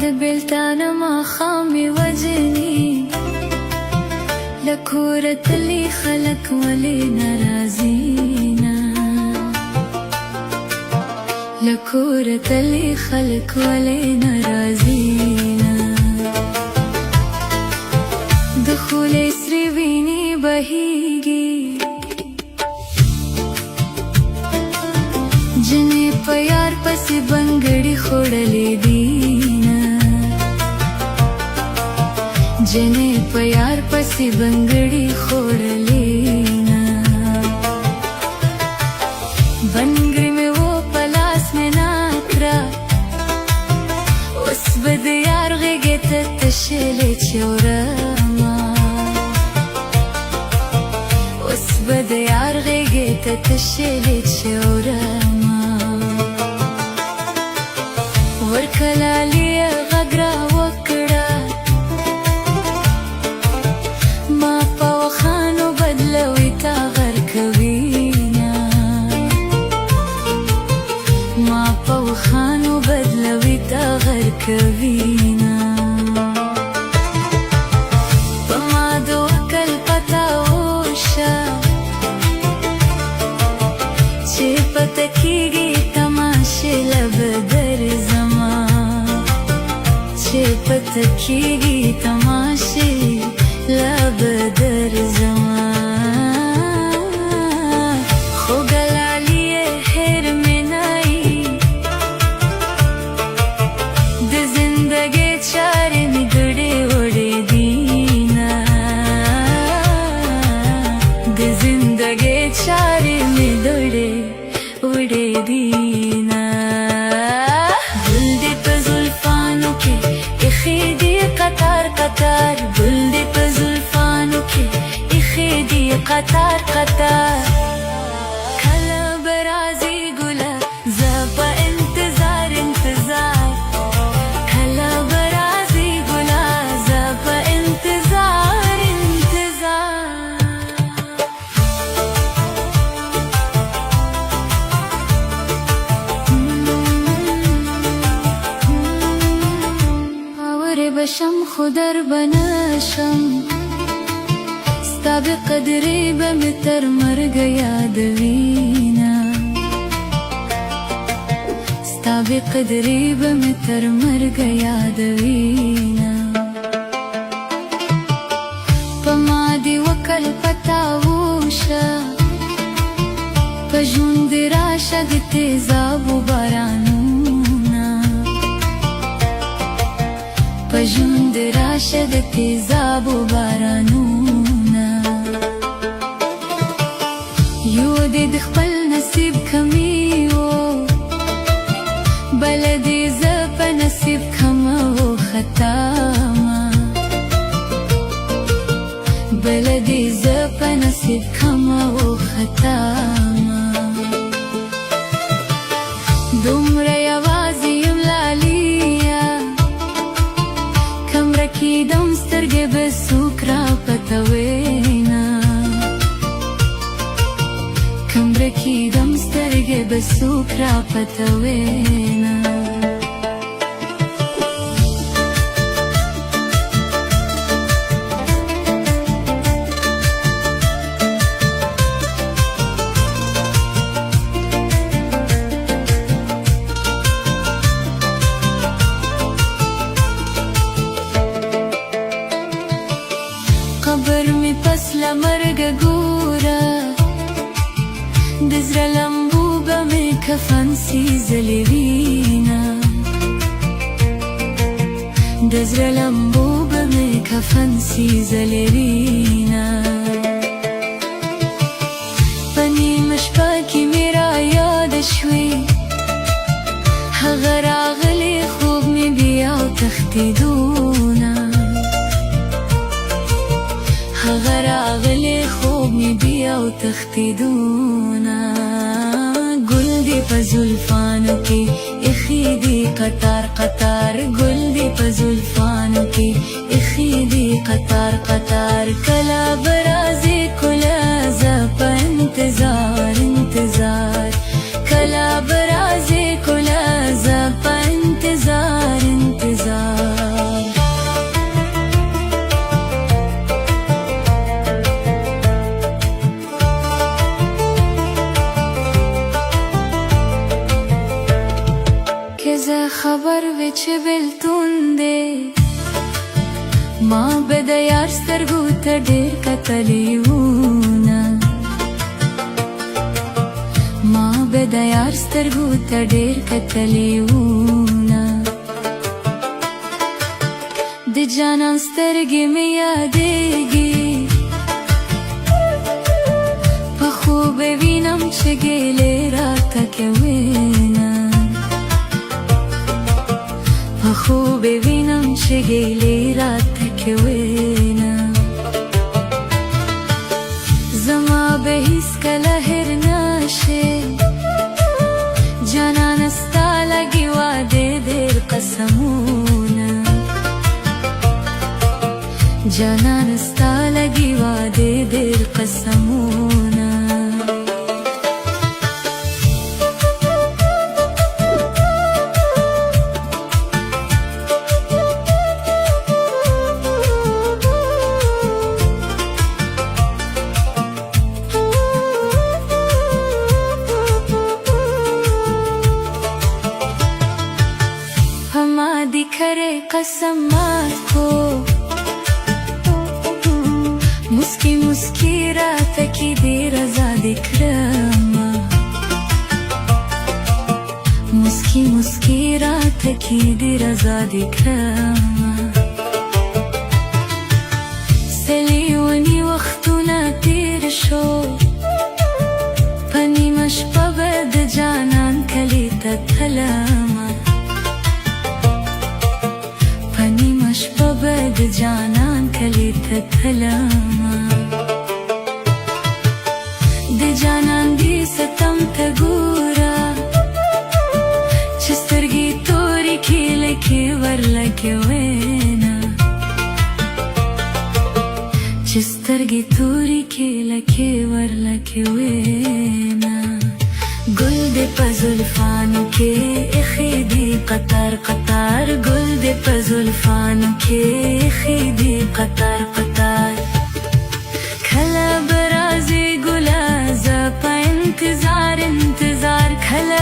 د بلتان ماښامې وجني لکور تلی خلک ولې ناراضي نه لکور تلی خلک ولې ناراضي نه د خولې سرې وینې بهیږي جنې په یار پسې بنګړي خوړلې دي جنې په یار پسې بنګړي خوړلې نه بنګړي مې و په لاس مې ناکړه اوس به د یار غېږې ته تشلې چورما اوس به د یار غېږې ته تشلې چورما ورکله لیه غږ راوکړه ما په وخانو بدلوي تا غر کوینه ما په وخانو بدلوي تا غر کوینه په ما د وکل پتا وشه چې پته کېږي تماشې لب درځما چې پته کېږي تماشې لب درځما خو ګلالیه هېر مې نه یي د زندګۍ چارې مې ګډې وډې دي نه د زندګۍ چارې مې ګډې وډې دي نه ګل دې په زلفانو کې ایښې دي قطار قطار ګل دې په زلفانو کې ایښې دي قطار قطار کله به راځي ګله زه په انتظار انتظار کله به راځي ګله زه په انتظار انتظار باورې بشم خو در به نشم ستا بې قدرې به مې تر مرګه یادوینه ستا بې قدرې به مې تر مرګه یادوینه په ما دې وکل پتا وشه په ژوند دې راشه د تیزابو بارانونه په ژوند دې راشه د تیزابو بارانونه یو دې د خپل نصیب کمی و بل دې زه په نصیب کمه و خطا ما بل دې زه په نصیب کمه و خطا ما دومره یوازې یم لالیه کمره کېدم سترګې به څوک راپټوینه کمره کېدم سترګې به څوک راپټوینه قبر مې پس له مرګه ګوره د زړه لمبو به مې کفن سي ځلېوینه د زړه لمبو به مې کفن سي ځلېوینه په نیمه شپه کې مې رایاده شوې هغه راغلی خوب مې بیا او تښتېدونه هغه راغلی خوب مې بیا او تښتېدونه ګل دې په زلفانو کې ایښې دي قطار قطار ګل دې په زلفانو کې ایښې دي قطار قطار کله به راځي کله زه په انتظار انتظار کله به راځي کله زه په انتظار انتظار خبر وچ بلتون دی ما به د یار سترګو ته ډېر کتلی وونه ما به د یار سترګو ته ډېر کتلی وونه د جانان سترګې مې یادېږي په خوب وینم چې ګیلې راته کوینه په خوب وینم چې ګیلې راته کوینه زما به هیڅکله هېر نشي جانانه ستا لګي وعدې ډېر قسمونه جانانه ستا لګي وعدې ډېر قسمونه हमारी करे कसम मात को मुस्की मुस्की रात की देर आजाद इकरामा मुस्की मुस्की रात की देर आजाद इकरामा सलीवनी वختونه تیر شو پنی مشپه بد جانان کلی تتلما د جانان کلی ته تلما د جانان دی ستم ته ګوره چې سترګې تورې کې لکې ورلکې وینا چې سترګې تورې کې لکې ورلکې وینا گل دے پا زلفانو کے اخیدی قطار قطار گل دے پا زلفانو کے اخیدی قطار قطار کھلا برازی گلازا پا انتظار انتظار کھلا